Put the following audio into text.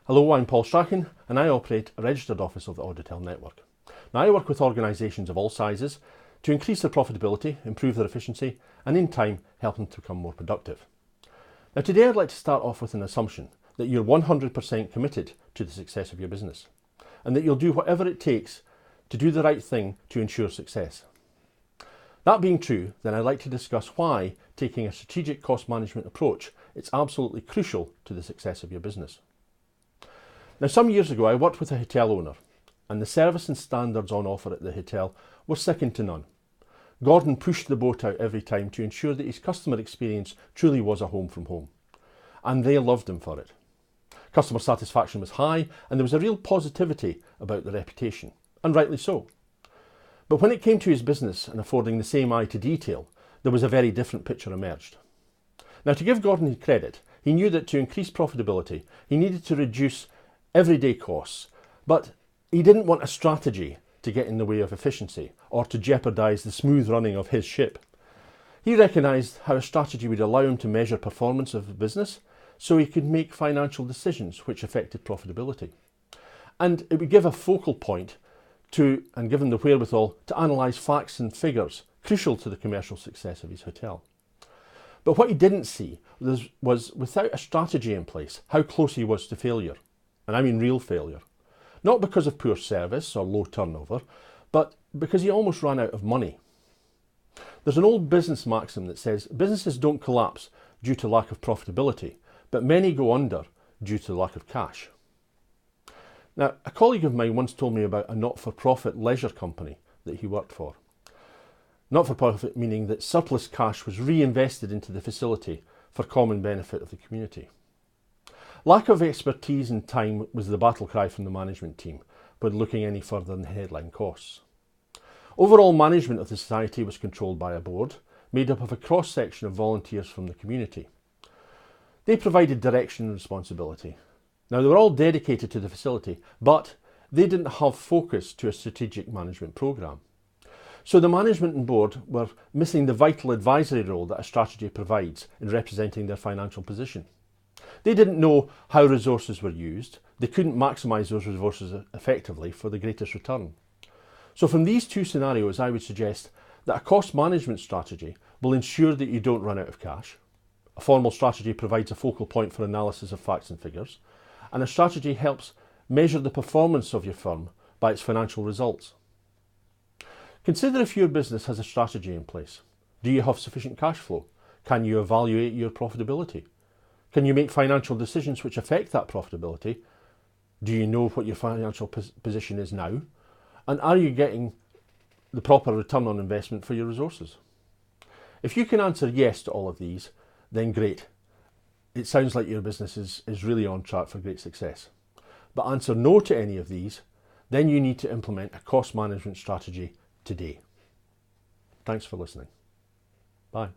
Hello, I'm Paul Strachan and I operate a registered office of the Auditel network. Now I work with organisations of all sizes to increase their profitability, improve their efficiency and in time help them to become more productive. Now today I'd like to start off with an assumption that you're 100% committed to the success of your business and that you'll do whatever it takes to do the right thing to ensure success. That being true, then I'd like to discuss why taking a strategic cost management approach is absolutely crucial to the success of your business. Now, some years ago, I worked with a hotel owner, and the service and standards on offer at the hotel were second to none. Gordon pushed the boat out every time to ensure that his customer experience truly was a home from home, and they loved him for it. Customer satisfaction was high, and there was a real positivity about the reputation, and rightly so. But when it came to his business and affording the same eye to detail, there was a very different picture emerged. Now, to give Gordon his credit, he knew that to increase profitability, he needed to reduce everyday costs, but he didn't want a strategy to get in the way of efficiency or to jeopardise the smooth running of his ship. He recognised how a strategy would allow him to measure performance of the business so he could make financial decisions which affected profitability. And it would give a focal point to, and give him the wherewithal, to analyse facts and figures crucial to the commercial success of his hotel. But what he didn't see was without a strategy in place, how close he was to failure. And I mean real failure. Not because of poor service or low turnover, but because he almost ran out of money. There's an old business maxim that says businesses don't collapse due to lack of profitability, but many go under due to lack of cash. Now, a colleague of mine once told me about a not-for-profit leisure company that he worked for. Not-for-profit meaning that surplus cash was reinvested into the facility for common benefit of the community. Lack of expertise and time was the battle cry from the management team when looking any further than the headline costs. Overall management of the society was controlled by a board made up of a cross-section of volunteers from the community. They provided direction and responsibility. Now, they were all dedicated to the facility, but they didn't have focus to a strategic management programme. So the management and board were missing the vital advisory role that a strategy provides in representing their financial position. They didn't know how resources were used. They couldn't maximise those resources effectively for the greatest return. So from these two scenarios, I would suggest that a cost management strategy will ensure that you don't run out of cash. A formal strategy provides a focal point for analysis of facts and figures. And a strategy helps measure the performance of your firm by its financial results. Consider if your business has a strategy in place. Do you have sufficient cash flow? Can you evaluate your profitability? Can you make financial decisions which affect that profitability? Do you know what your financial position is now? And are you getting the proper return on investment for your resources? If you can answer yes to all of these, then great. It sounds like your business is really on track for great success. But answer no to any of these, then you need to implement a cost management strategy today. Thanks for listening. Bye.